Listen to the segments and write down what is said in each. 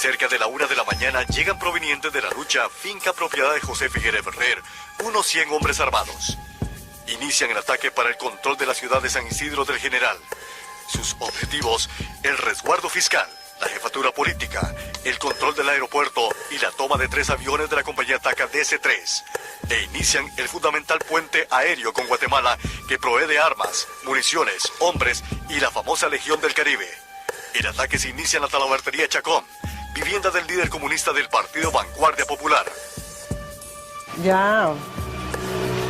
Cerca de la 1 de la mañana llegan provenientes de la lucha finca propiedad de José Figueres Ferrer, unos 100 hombres armados. Inician el ataque para el control de la ciudad de San Isidro del General. Sus objetivos, el resguardo fiscal, la jefatura política, el control del aeropuerto y la toma de 3 aviones de la compañía TACA DC-3. E inician el fundamental puente aéreo con Guatemala que provee de armas, municiones, hombres y la famosa Legión del Caribe. El ataque se inicia en la Talabartería Chacón, vivienda del líder comunista del Partido Vanguardia Popular. Ya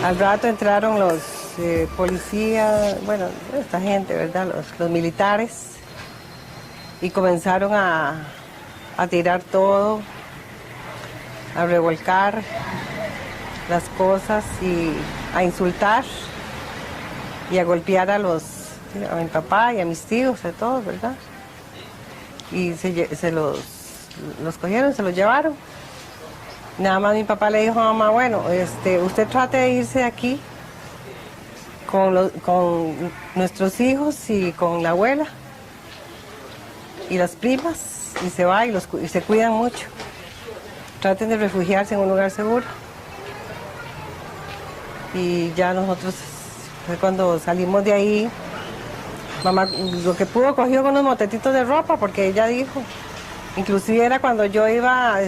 al rato entraron los policías, bueno, esta gente, ¿verdad? Los militares, y comenzaron a tirar todo, a revolcar las cosas y a insultar y a golpear a mi papá y a mis tíos, a todos, ¿verdad? Y se los cogieron, se los llevaron. Nada más mi papá le dijo a mamá, bueno, usted trate de irse de aquí con nuestros hijos y con la abuela y las primas, y se va y se cuidan mucho. Traten de refugiarse en un lugar seguro. Y ya nosotros, cuando salimos de ahí, mamá lo que pudo cogió con unos motetitos de ropa, porque ella dijo, inclusive era cuando yo iba a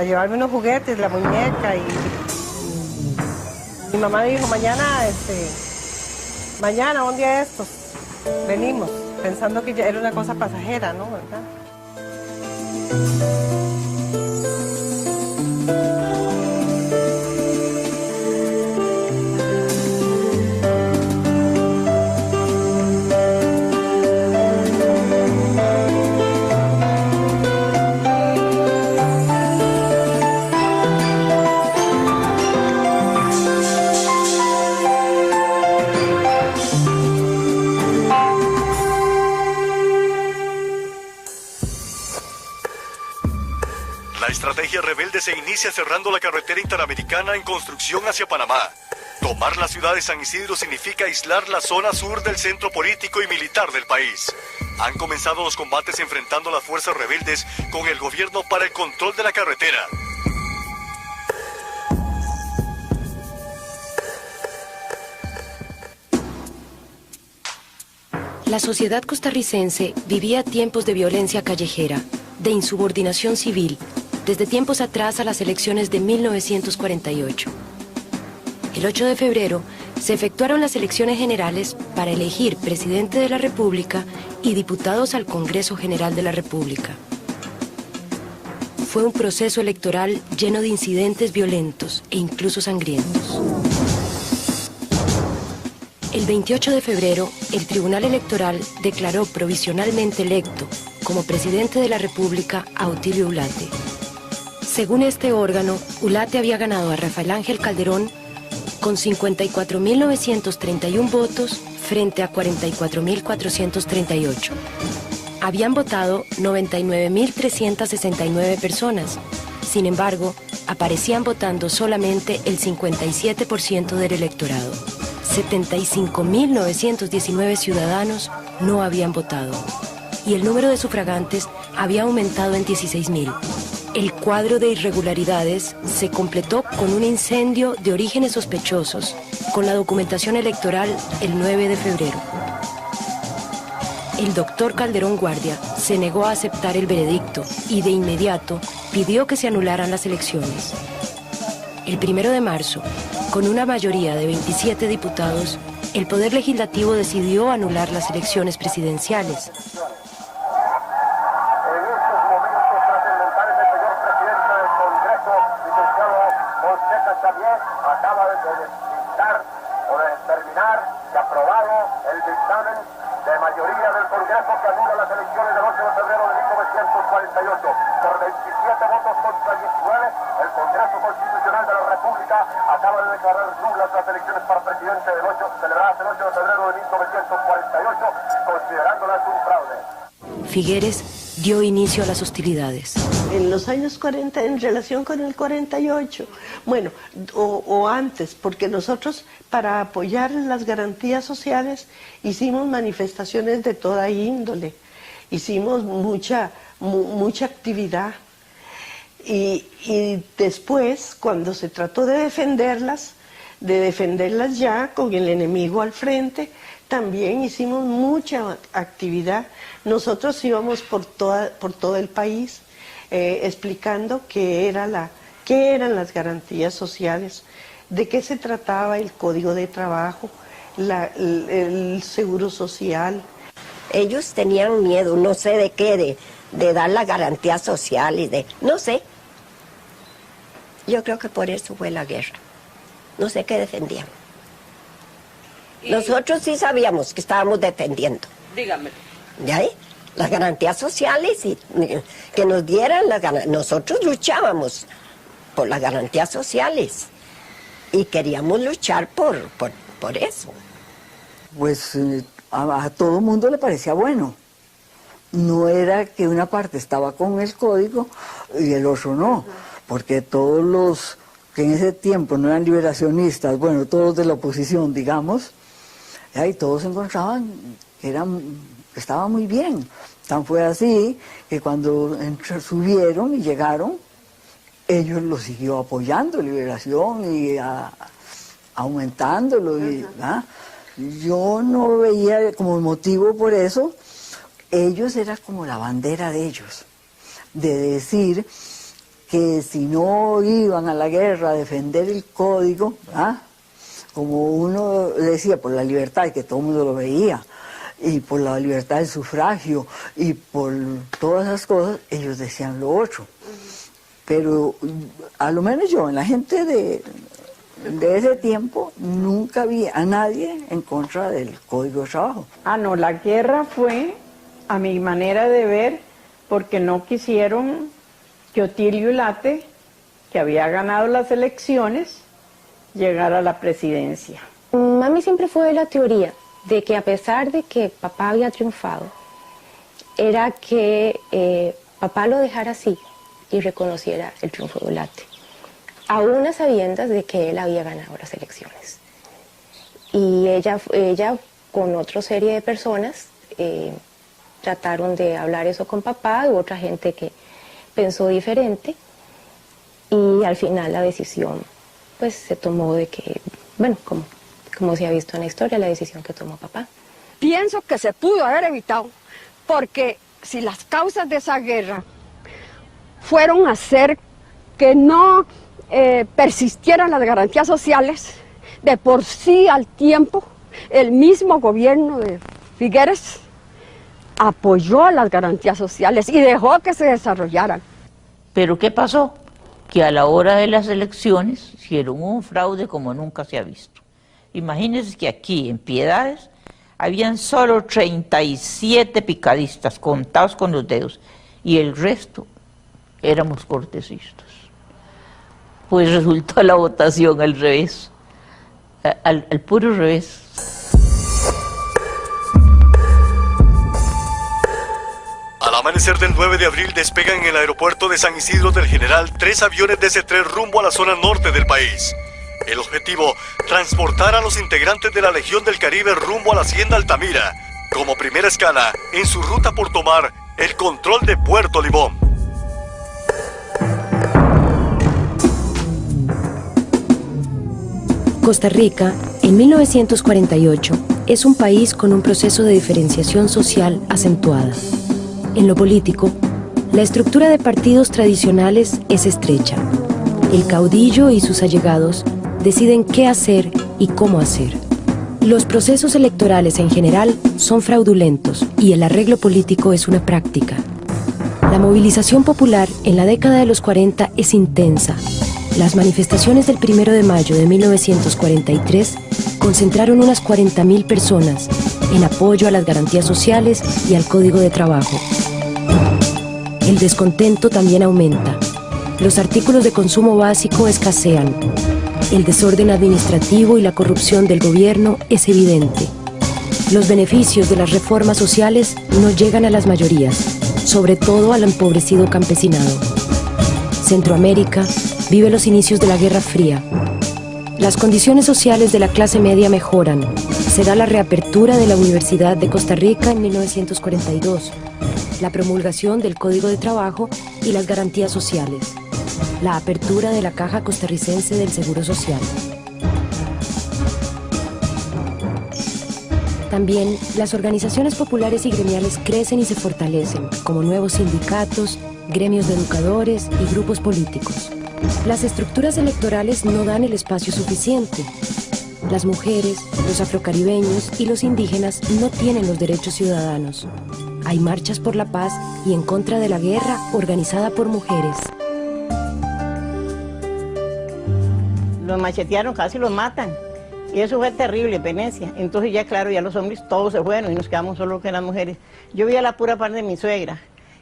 llevarme unos juguetes, la muñeca, y mi mamá dijo, mañana, un día de estos, venimos, pensando que ya era una cosa pasajera, ¿no? ¿Verdad? La estrategia rebelde se inicia cerrando la carretera interamericana en construcción hacia Panamá. Tomar la ciudad de San Isidro significa aislar la zona sur del centro político y militar del país. Han comenzado los combates enfrentando a las fuerzas rebeldes con el gobierno para el control de la carretera. La sociedad costarricense vivía tiempos de violencia callejera, de insubordinación civil, desde tiempos atrás a las elecciones de 1948. El 8 de febrero se efectuaron las elecciones generales para elegir presidente de la República y diputados al Congreso General de la República. Fue un proceso electoral lleno de incidentes violentos e incluso sangrientos. El 28 de febrero, el Tribunal Electoral declaró provisionalmente electo como presidente de la República a Otilio Ulate. Según este órgano, Ulate había ganado a Rafael Ángel Calderón con 54.931 votos frente a 44.438. Habían votado 99.369 personas. Sin embargo, aparecían votando solamente el 57% del electorado. 75.919 ciudadanos no habían votado y el número de sufragantes había aumentado en 16.000. El cuadro de irregularidades se completó con un incendio de orígenes sospechosos con la documentación electoral el 9 de febrero. El doctor Calderón Guardia se negó a aceptar el veredicto y de inmediato pidió que se anularan las elecciones. El 1 de marzo, con una mayoría de 27 diputados, el Poder Legislativo decidió anular las elecciones presidenciales. Acaba de dictar o de determinar que aprobado el dictamen de mayoría del Congreso que anula las elecciones del 8 de febrero de 1948. Por 27 votos contra 19, el Congreso Constitucional de la República acaba de declarar nulas las elecciones para presidente celebradas el 8 de febrero de 1948, considerándolas un fraude. Figueres dio inicio a las hostilidades. En los años 40, en relación con el 48, bueno, o antes, porque nosotros para apoyar las garantías sociales hicimos manifestaciones de toda índole, hicimos mucha actividad. Y después, cuando se trató de defenderlas ya con el enemigo al frente, también hicimos mucha actividad. Nosotros íbamos por todo el país explicando qué eran las garantías sociales, de qué se trataba el Código de Trabajo, el Seguro Social. Ellos tenían miedo, no sé de qué, de dar la garantía social y no sé. Yo creo que por eso fue la guerra. No sé qué defendían. Nosotros sí sabíamos que estábamos defendiendo. Dígame. ¿Ya? Las garantías sociales y que nos dieran las garantías. Nosotros luchábamos por las garantías sociales y queríamos luchar por eso. Pues a todo el mundo le parecía bueno. No era que una parte estaba con el código y el otro no, porque todos los que en ese tiempo no eran liberacionistas, bueno, todos de la oposición, digamos, y todos encontraban que estaba muy bien. Tan fue así que cuando subieron y llegaron, ellos lo siguió apoyando, Liberación, y aumentándolo. Yo no veía como motivo por eso. Ellos era como la bandera de ellos, de decir que si no iban a la guerra a defender el código, como uno decía, por la libertad, y que todo el mundo lo veía, y por la libertad del sufragio, y por todas esas cosas, ellos decían lo otro. Pero a lo menos yo, en la gente de ese tiempo, nunca vi a nadie en contra del Código de Trabajo. No, la guerra fue, a mi manera de ver, porque no quisieron que Otilio Ulate, que había ganado las elecciones, llegara a la presidencia. Mami siempre fue de la teoría de que a pesar de que papá había triunfado, era que papá lo dejara así y reconociera el triunfo de Ulate, aún a sabiendas de que él había ganado las elecciones. Y ella con otra serie de personas, trataron de hablar eso con papá, hubo otra gente que pensó diferente, y al final la decisión pues se tomó de que, bueno, como se ha visto en la historia, la decisión que tomó papá. Pienso que se pudo haber evitado, porque si las causas de esa guerra fueron hacer que no persistieran las garantías sociales, de por sí al tiempo el mismo gobierno de Figueres apoyó las garantías sociales y dejó que se desarrollaran. Pero ¿qué pasó? Que a la hora de las elecciones hicieron un fraude como nunca se ha visto. Imagínense que aquí en Piedades habían solo 37 picadistas contados con los dedos y el resto éramos cortesistas. Pues resultó la votación al revés, al puro revés. Al amanecer del 9 de abril despegan en el aeropuerto de San Isidro del General 3 aviones DC-3 rumbo a la zona norte del país. El objetivo, transportar a los integrantes de la Legión del Caribe rumbo a la Hacienda Altamira, como primera escala en su ruta por tomar el control de Puerto Limón. Costa Rica, en 1948, es un país con un proceso de diferenciación social acentuada. En lo político, la estructura de partidos tradicionales es estrecha. El caudillo y sus allegados deciden qué hacer y cómo hacer. Los procesos electorales en general son fraudulentos y el arreglo político es una práctica. La movilización popular en la década de los 40 es intensa. Las manifestaciones del 1 de mayo de 1943 concentraron unas 40.000 personas en apoyo a las garantías sociales y al Código de Trabajo. El descontento también aumenta. Los artículos de consumo básico escasean. El desorden administrativo y la corrupción del gobierno es evidente. Los beneficios de las reformas sociales no llegan a las mayorías, sobre todo al empobrecido campesinado. Centroamérica vive los inicios de la Guerra Fría. Las condiciones sociales de la clase media mejoran. Se da la reapertura de la Universidad de Costa Rica en 1942, la promulgación del Código de Trabajo y las garantías sociales. la apertura de la Caja Costarricense del Seguro Social. También, las organizaciones populares y gremiales crecen y se fortalecen, como nuevos sindicatos, gremios de educadores y grupos políticos. Las estructuras electorales no dan el espacio suficiente. Las mujeres, los afrocaribeños y los indígenas no tienen los derechos ciudadanos. Hay marchas por la paz y en contra de la guerra organizada por mujeres. Los machetearon, casi los matan. Y eso fue terrible, Venecia. Entonces ya claro, ya los hombres todos se fueron y nos quedamos solo que las mujeres. Yo vi a la pura parte de mi suegra.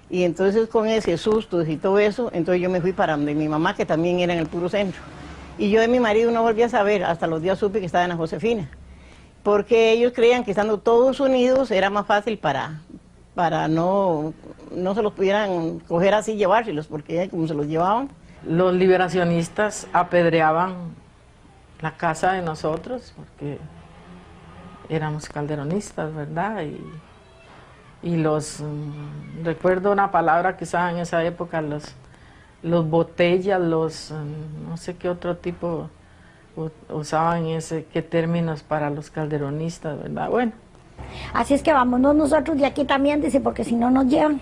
Y entonces con ese susto y todo eso, entonces yo me fui para donde mi mamá, que también era en el puro centro. Y yo de mi marido no volví a saber, hasta los días supe que estaba en la Josefina. Porque ellos creían que estando todos unidos era más fácil para no se los pudieran coger así y llevárselos, porque como se los llevaban. Los liberacionistas apedreaban la casa de nosotros, porque éramos calderonistas, ¿verdad? Y recuerdo una palabra que usaban en esa época, los botellas, no sé qué otro tipo usaban qué términos para los calderonistas, ¿verdad? Bueno. Así es que vámonos nosotros de aquí también, dice, porque si no nos llevan.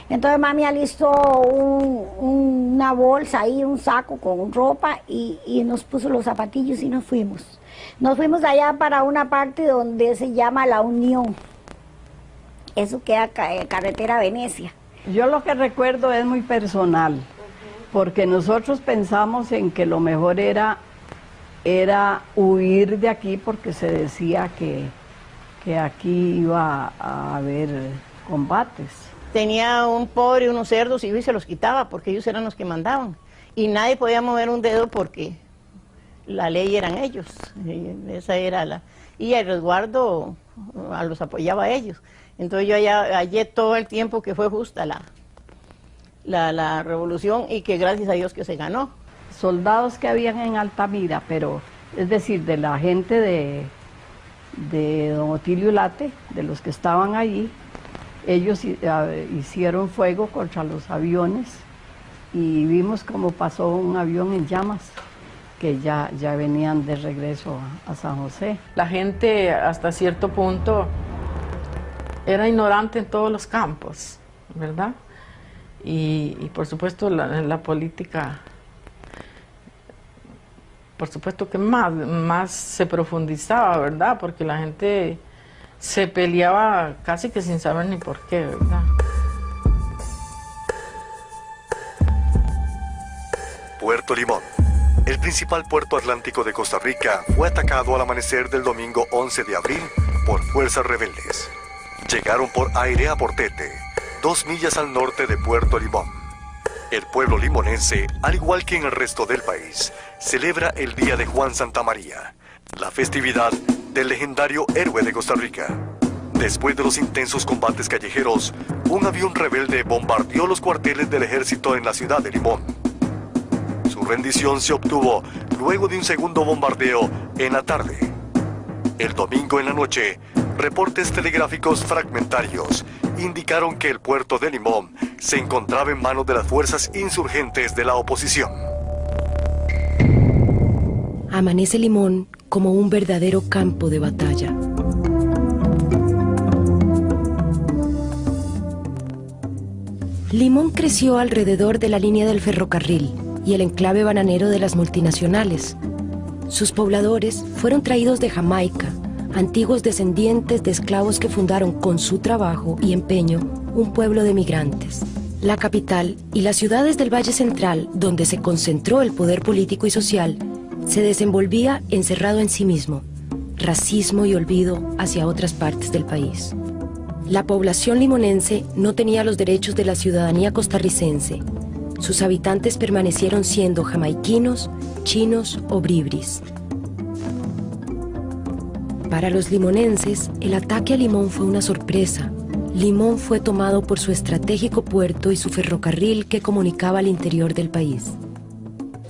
Entonces mami alistó una bolsa ahí, un saco con ropa y nos puso los zapatillos y nos fuimos. Nos fuimos allá para una parte donde se llama La Unión. Eso queda carretera Venecia. Yo lo que recuerdo es muy personal, porque nosotros pensamos en que lo mejor era huir de aquí, porque se decía que aquí iba a haber combates. Tenía un pobre, unos cerdos, y se los quitaba porque ellos eran los que mandaban. Y nadie podía mover un dedo porque la ley eran ellos. Esa era y el resguardo los apoyaba a ellos. Entonces yo hallé todo el tiempo que fue justa la revolución y que gracias a Dios que se ganó. Soldados que habían en Altamira, pero es decir, de la gente de don Otilio Ulate, de los que estaban allí, ellos hicieron fuego contra los aviones y vimos cómo pasó un avión en llamas, que ya venían de regreso a San José. La gente hasta cierto punto era ignorante en todos los campos, ¿verdad? Y por supuesto en la política, por supuesto que más se profundizaba, ¿verdad? Porque la gente se peleaba casi que sin saber ni por qué, ¿verdad? Puerto Limón, el principal puerto atlántico de Costa Rica, fue atacado al amanecer del domingo 11 de abril por fuerzas rebeldes. Llegaron por aire a Portete, 2 millas al norte de Puerto Limón. El pueblo limonense, al igual que en el resto del país, celebra el Día de Juan Santamaría, la festividad del legendario héroe de Costa Rica. Después de los intensos combates callejeros, un avión rebelde bombardeó los cuarteles del ejército en la ciudad de Limón. Su rendición se obtuvo luego de un segundo bombardeo en la tarde. El domingo en la noche, reportes telegráficos fragmentarios indicaron que el puerto de Limón se encontraba en manos de las fuerzas insurgentes de la oposición. Amanece Limón como un verdadero campo de batalla. Limón creció alrededor de la línea del ferrocarril y el enclave bananero de las multinacionales. Sus pobladores fueron traídos de Jamaica, antiguos descendientes de esclavos que fundaron con su trabajo y empeño un pueblo de migrantes. La capital y las ciudades del Valle Central, donde se concentró el poder político y social, se desenvolvía encerrado en sí mismo, racismo y olvido hacia otras partes del país. La población limonense no tenía los derechos de la ciudadanía costarricense. Sus habitantes permanecieron siendo jamaiquinos, chinos o bribris. Para los limonenses, el ataque a Limón fue una sorpresa. Limón fue tomado por su estratégico puerto y su ferrocarril que comunicaba al interior del país.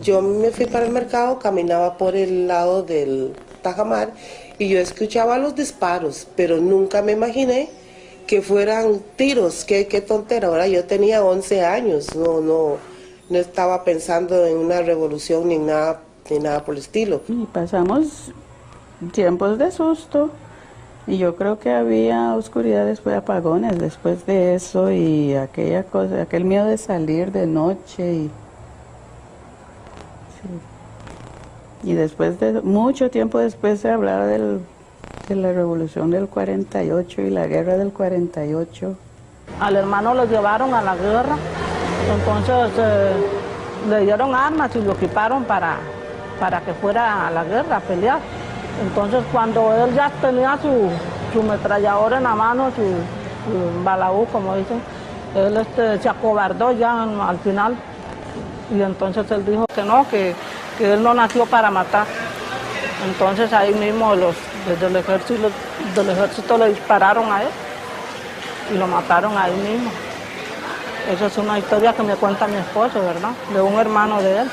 Yo me fui para el mercado, caminaba por el lado del Tajamar y yo escuchaba los disparos, pero nunca me imaginé que fueran tiros. Qué tontera. Ahora yo tenía 11 años, no estaba pensando en una revolución ni nada por el estilo. Y pasamos tiempos de susto y yo creo que había oscuridad después, apagones después de eso y aquella cosa, aquel miedo de salir de noche y después de mucho tiempo después se hablaba de la revolución del 48 y la guerra del 48. Al hermano lo llevaron a la guerra, entonces le dieron armas y lo equiparon para que fuera a la guerra a pelear. Entonces cuando él ya tenía su metralladora en la mano, su balaú, como dicen, él se acobardó ya al final. Y entonces él dijo que no, que él no nació para matar. Entonces ahí mismo desde el ejército le dispararon a él y lo mataron ahí mismo. Esa es una historia que me cuenta mi esposo, ¿verdad? De un hermano de él.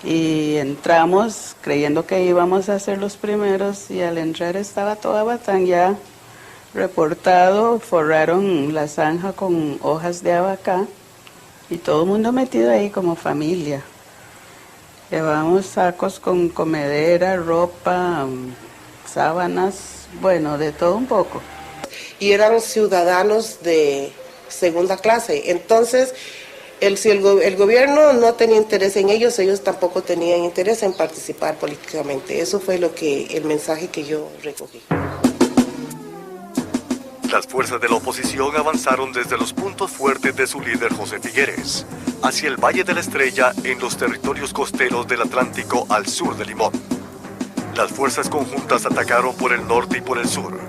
Y entramos creyendo que íbamos a ser los primeros y al entrar estaba toda Batán ya reportado, forraron la zanja con hojas de abacá y todo el mundo metido ahí como familia. Llevábamos sacos con comedera, ropa, sábanas, bueno, de todo un poco. Y eran ciudadanos de segunda clase, entonces si el gobierno no tenía interés en ellos, ellos tampoco tenían interés en participar políticamente. Eso fue el mensaje que yo recogí. Las fuerzas de la oposición avanzaron desde los puntos fuertes de su líder José Figueres, hacia el Valle de la Estrella en los territorios costeros del Atlántico al sur de Limón. Las fuerzas conjuntas atacaron por el norte y por el sur.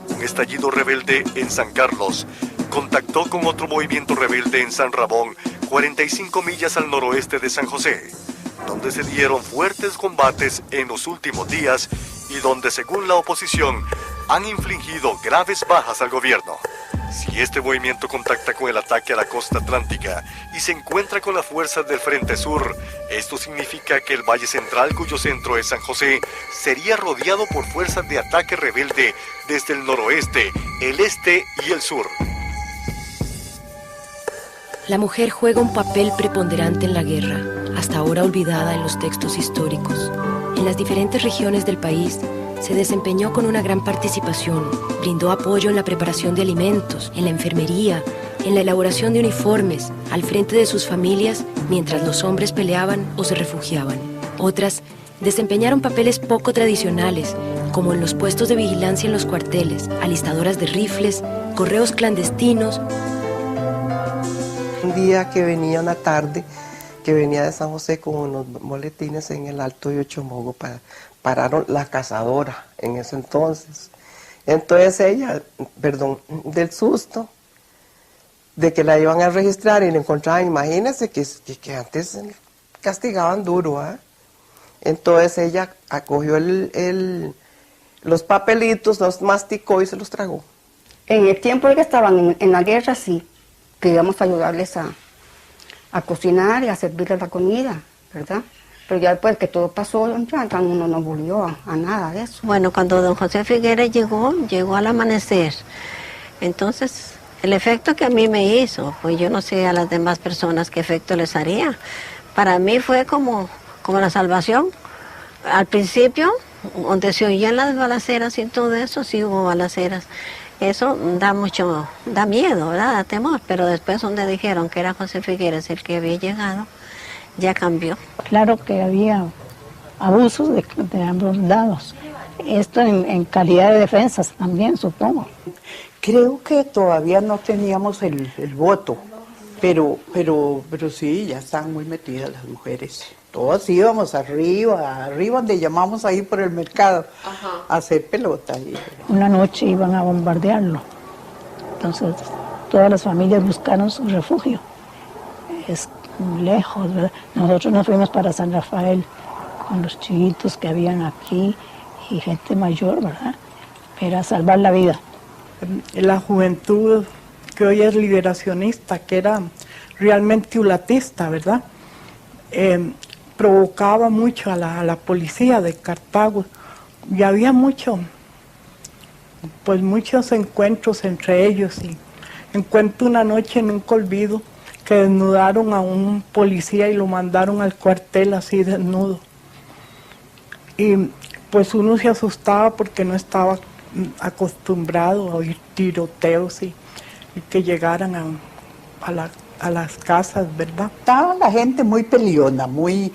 Un estallido rebelde en San Carlos contactó con otro movimiento rebelde en San Ramón, 45 millas al noroeste de San José, donde se dieron fuertes combates en los últimos días y donde, según la oposición, han infligido graves bajas al gobierno. Si este movimiento contacta con el ataque a la costa atlántica y se encuentra con las fuerzas del Frente Sur, esto significa que el Valle Central, cuyo centro es San José, sería rodeado por fuerzas de ataque rebelde desde el noroeste, el este y el sur. La mujer juega un papel preponderante en la guerra, hasta ahora olvidada en los textos históricos. En las diferentes regiones del país, se desempeñó con una gran participación, brindó apoyo en la preparación de alimentos, en la enfermería, en la elaboración de uniformes, al frente de sus familias, mientras los hombres peleaban o se refugiaban. Otras desempeñaron papeles poco tradicionales, como en los puestos de vigilancia en los cuarteles, alistadoras de rifles, correos clandestinos. Un día que venía una tarde, que venía de San José con unos boletines en el Alto de Ochomogo, pararon la cazadora en ese entonces. Entonces ella, del susto de que la iban a registrar y la encontraban, imagínense que antes castigaban duro, ¿eh? Entonces ella acogió los papelitos, los masticó y se los tragó. En el tiempo en que estaban en la guerra, sí, queríamos ayudarles a cocinar y a servirles la comida, ¿verdad? Pero ya después que todo pasó, ya uno no volvió a nada de eso. Bueno, cuando don José Figueres llegó al amanecer. Entonces, el efecto que a mí me hizo, pues yo no sé a las demás personas qué efecto les haría. Para mí fue como la salvación. Al principio, donde se oían las balaceras y todo eso, sí hubo balaceras. Eso da miedo, ¿verdad? Da temor, pero después donde dijeron que era José Figueres el que había llegado, ya cambió. Claro que había abusos de ambos lados. Esto en calidad de defensas también, supongo. Creo que todavía no teníamos el voto, pero sí, ya están muy metidas las mujeres. Todos íbamos arriba donde llamamos ahí por el mercado, a hacer pelota. Una noche iban a bombardearlo. Entonces, todas las familias buscaron su refugio. Es lejos, ¿verdad? Nosotros nos fuimos para San Rafael con los chiquitos que habían aquí y gente mayor, ¿verdad? Era salvar la vida. La juventud que hoy es liberacionista, que era realmente ulatista, ¿verdad? Provocaba mucho a la policía de Cartago y había muchos encuentros entre ellos. Y encuentro una noche, nunca olvido, que desnudaron a un policía y lo mandaron al cuartel así desnudo. Y pues uno se asustaba porque no estaba acostumbrado a oír tiroteos y que llegaran a las casas, ¿verdad? Estaba la gente muy peleona, muy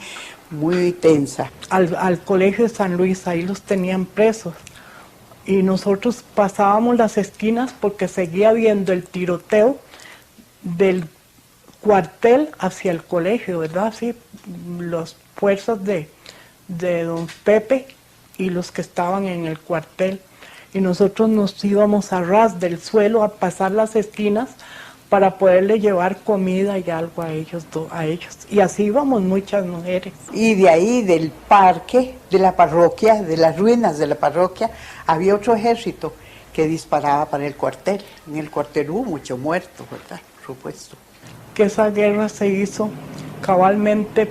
tensa. Al colegio de San Luis, ahí los tenían presos. Y nosotros pasábamos las esquinas porque seguía habiendo el tiroteo del cuartel hacia el colegio, ¿verdad? Sí, las fuerzas de don Pepe y los que estaban en el cuartel. Y nosotros nos íbamos a ras del suelo a pasar las esquinas para poderle llevar comida y algo a ellos. Y así íbamos muchas mujeres. Y de ahí, del parque, de la parroquia, de las ruinas de la parroquia, había otro ejército que disparaba para el cuartel. En el cuartel hubo mucho muerto, ¿verdad? Por supuesto. Que esa guerra se hizo cabalmente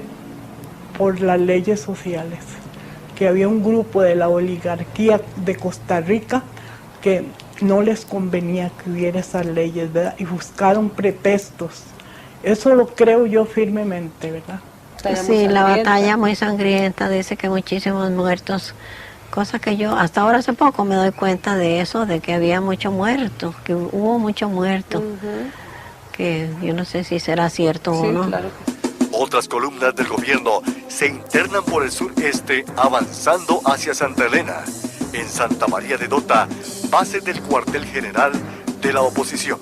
por las leyes sociales, que había un grupo de la oligarquía de Costa Rica que no les convenía que hubiera esas leyes, ¿verdad? Y buscaron pretextos. Eso lo creo yo firmemente, ¿verdad? Sí, la batalla muy sangrienta, dice que muchísimos muertos, cosa que yo hasta ahora hace poco me doy cuenta de eso, de que había mucho muerto, que hubo mucho muerto, que yo no sé si será cierto o no. Claro que sí. Otras columnas del gobierno se internan por el sureste avanzando hacia Santa Elena. En Santa María de Dota, base del cuartel general de la oposición.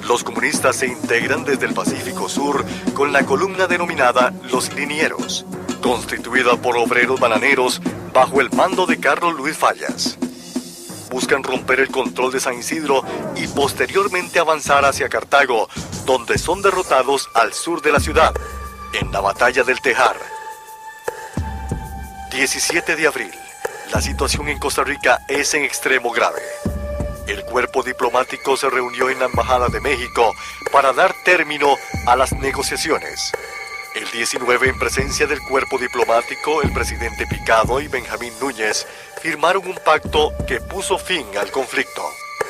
Los comunistas se integran desde el Pacífico Sur con la columna denominada Los Linieros, constituida por obreros bananeros bajo el mando de Carlos Luis Fallas. Buscan romper el control de San Isidro y posteriormente avanzar hacia Cartago, donde son derrotados al sur de la ciudad, en la batalla del Tejar. 17 de abril. La situación en Costa Rica es en extremo grave. El cuerpo diplomático se reunió en la Embajada de México para dar término a las negociaciones. El 19, en presencia del cuerpo diplomático, el presidente Picado y Benjamín Núñez firmaron un pacto que puso fin al conflicto.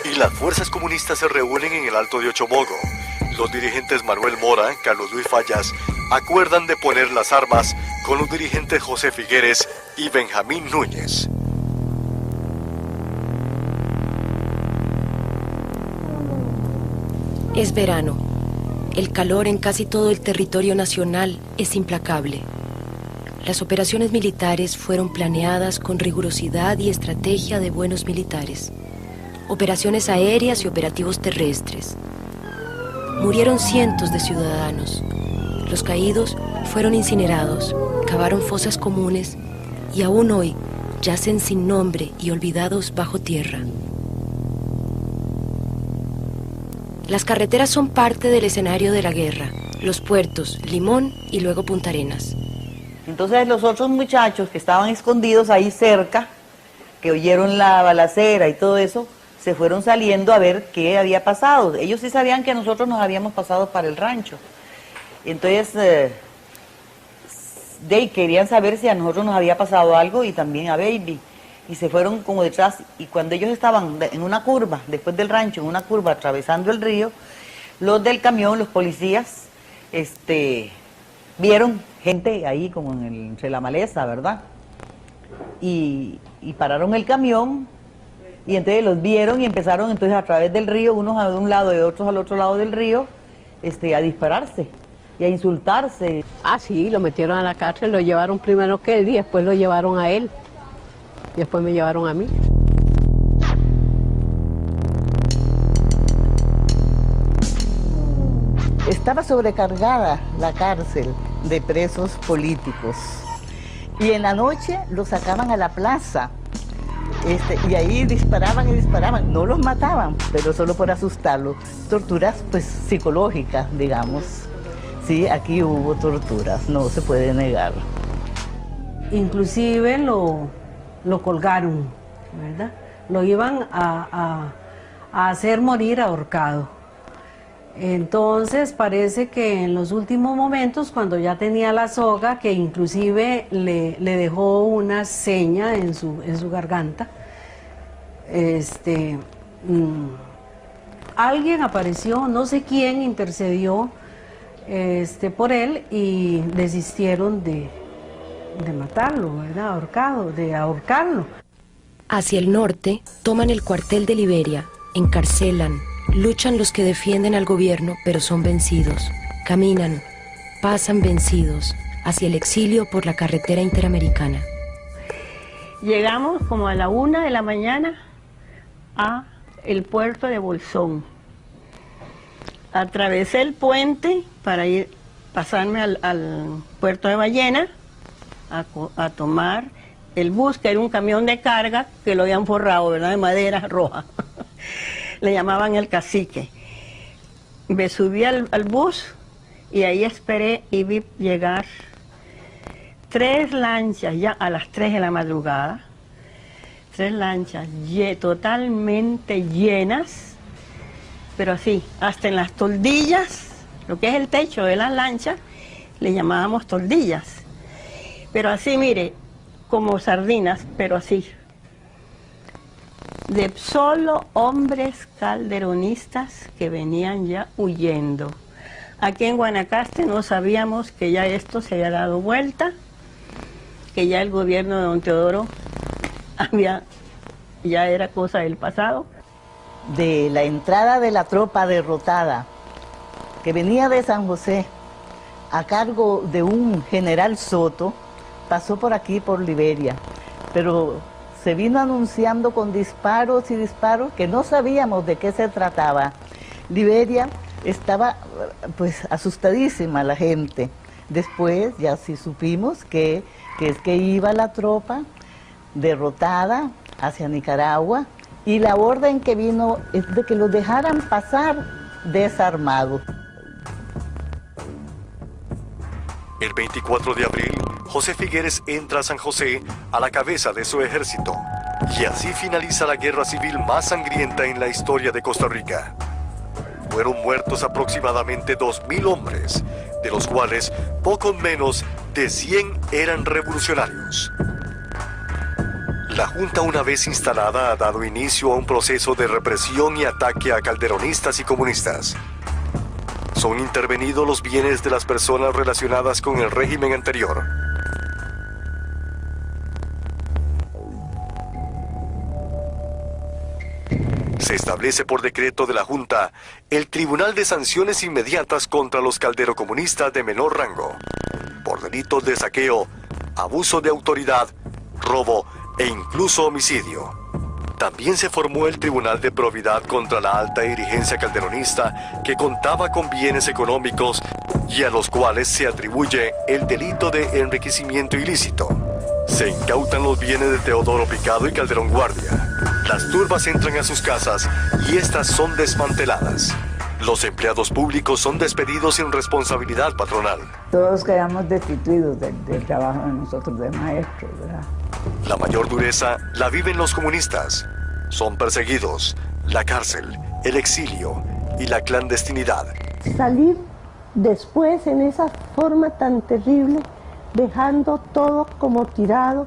Y las fuerzas comunistas se reúnen en el Alto de Ochomogo. Los dirigentes Manuel Mora, Carlos Luis Fallas, acuerdan de poner las armas con los dirigentes José Figueres y Benjamín Núñez. Es verano. El calor en casi todo el territorio nacional es implacable. Las operaciones militares fueron planeadas con rigurosidad y estrategia de buenos militares. Operaciones aéreas y operativos terrestres. Murieron cientos de ciudadanos. Los caídos fueron incinerados, cavaron fosas comunes y aún hoy yacen sin nombre y olvidados bajo tierra. Las carreteras son parte del escenario de la guerra. Los puertos, Limón y luego Punta Arenas. Entonces los otros muchachos que estaban escondidos ahí cerca, que oyeron la balacera y todo eso, se fueron saliendo a ver qué había pasado. Ellos sí sabían que nosotros nos habíamos pasado para el rancho. Entonces, querían saber si a nosotros nos había pasado algo y también a Baby. Y se fueron como detrás, y cuando ellos estaban en una curva, después del rancho, en una curva atravesando el río, los del camión, los policías, vieron gente ahí como entre la maleza, ¿verdad? Y pararon el camión, y entonces los vieron y empezaron entonces a través del río, unos a un lado y otros al otro lado del río, a dispararse y a insultarse. Ah, sí, lo metieron a la cárcel, lo llevaron primero que él y después lo llevaron a él. Y después me llevaron a mí. Estaba sobrecargada la cárcel de presos políticos. Y en la noche los sacaban a la plaza. Y ahí disparaban y disparaban. No los mataban, pero solo por asustarlos. Torturas, pues, psicológicas, digamos. Sí, aquí hubo torturas, no se puede negar. Inclusive lo colgaron, ¿verdad? Lo iban a hacer morir ahorcado. Entonces parece que en los últimos momentos, cuando ya tenía la soga, que inclusive le dejó una seña en su garganta, alguien apareció, no sé quién intercedió por él y desistieron de matarlo, ¿verdad? De ahorcarlo. Hacia el norte, toman el cuartel de Liberia, encarcelan, luchan los que defienden al gobierno, pero son vencidos. Caminan, pasan vencidos, hacia el exilio por la carretera interamericana. Llegamos como a la 1 de la mañana a el puerto de Bolsón. Atravesé el puente para pasarme al puerto de Ballena a tomar el bus, que era un camión de carga que lo habían forrado, ¿verdad?, de madera roja. Le llamaban el Cacique. Me subí al bus y ahí esperé y vi llegar 3 lanchas ya a las 3 de la madrugada. 3 lanchas totalmente llenas, pero así, hasta en las toldillas, lo que es el techo de las lanchas, le llamábamos toldillas. Pero así, mire, como sardinas, pero así. De solo hombres calderonistas que venían ya huyendo. Aquí en Guanacaste no sabíamos que ya esto se había dado vuelta, que ya el gobierno de don Teodoro ya era cosa del pasado. De la entrada de la tropa derrotada, que venía de San José, a cargo de un general Soto, pasó por aquí, por Liberia, pero se vino anunciando con disparos y disparos que no sabíamos de qué se trataba. Liberia estaba pues asustadísima la gente. Después ya sí supimos que iba la tropa derrotada hacia Nicaragua y la orden que vino es de que los dejaran pasar desarmados. El 24 de abril, José Figueres entra a San José a la cabeza de su ejército. Y así finaliza la guerra civil más sangrienta en la historia de Costa Rica. Fueron muertos aproximadamente 2.000 hombres, de los cuales poco menos de 100 eran revolucionarios. La Junta, una vez instalada, ha dado inicio a un proceso de represión y ataque a calderonistas y comunistas. Son intervenidos los bienes de las personas relacionadas con el régimen anterior. Se establece por decreto de la Junta el Tribunal de Sanciones Inmediatas contra los calderocomunistas de menor rango, por delitos de saqueo, abuso de autoridad, robo e incluso homicidio. También se formó el Tribunal de Probidad contra la alta dirigencia calderonista, que contaba con bienes económicos y a los cuales se atribuye el delito de enriquecimiento ilícito. Se incautan los bienes de Teodoro Picado y Calderón Guardia. Las turbas entran a sus casas y estas son desmanteladas. Los empleados públicos son despedidos sin responsabilidad patronal. Todos quedamos destituidos del trabajo de nosotros de maestros, ¿verdad? La mayor dureza la viven los comunistas. Son perseguidos, la cárcel, el exilio y la clandestinidad. Salir después en esa forma tan terrible, dejando todo como tirado,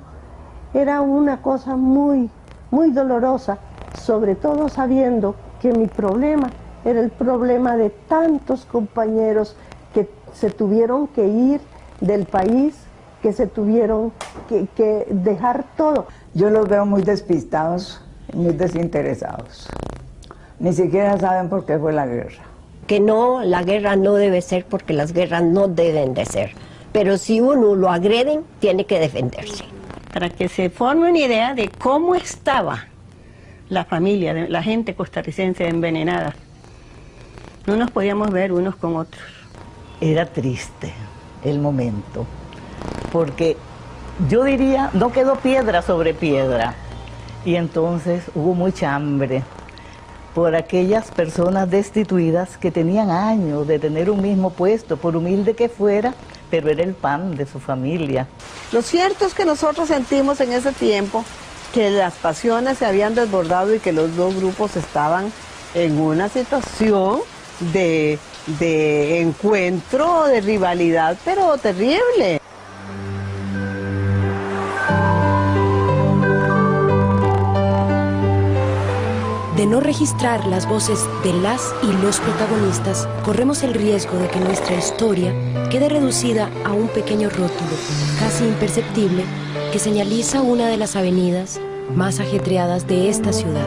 era una cosa muy, muy dolorosa, sobre todo sabiendo que mi problema era el problema de tantos compañeros que se tuvieron que ir del país, que se tuvieron que dejar todo. Yo los veo muy despistados, muy desinteresados. Ni siquiera saben por qué fue la guerra. Que no, la guerra no debe ser porque las guerras no deben de ser. Pero si uno lo agreden, tiene que defenderse. Para que se forme una idea de cómo estaba la familia, la gente costarricense envenenada. No nos podíamos ver unos con otros. Era triste el momento, porque yo diría, no quedó piedra sobre piedra. Y entonces hubo mucha hambre por aquellas personas destituidas que tenían años de tener un mismo puesto, por humilde que fuera, pero era el pan de su familia. Lo cierto es que nosotros sentimos en ese tiempo que las pasiones se habían desbordado y que los dos grupos estaban en una situación de encuentro, de rivalidad, pero terrible. De no registrar las voces de las y los protagonistas, corremos el riesgo de que nuestra historia quede reducida a un pequeño rótulo, casi imperceptible, que señaliza una de las avenidas más ajetreadas de esta ciudad.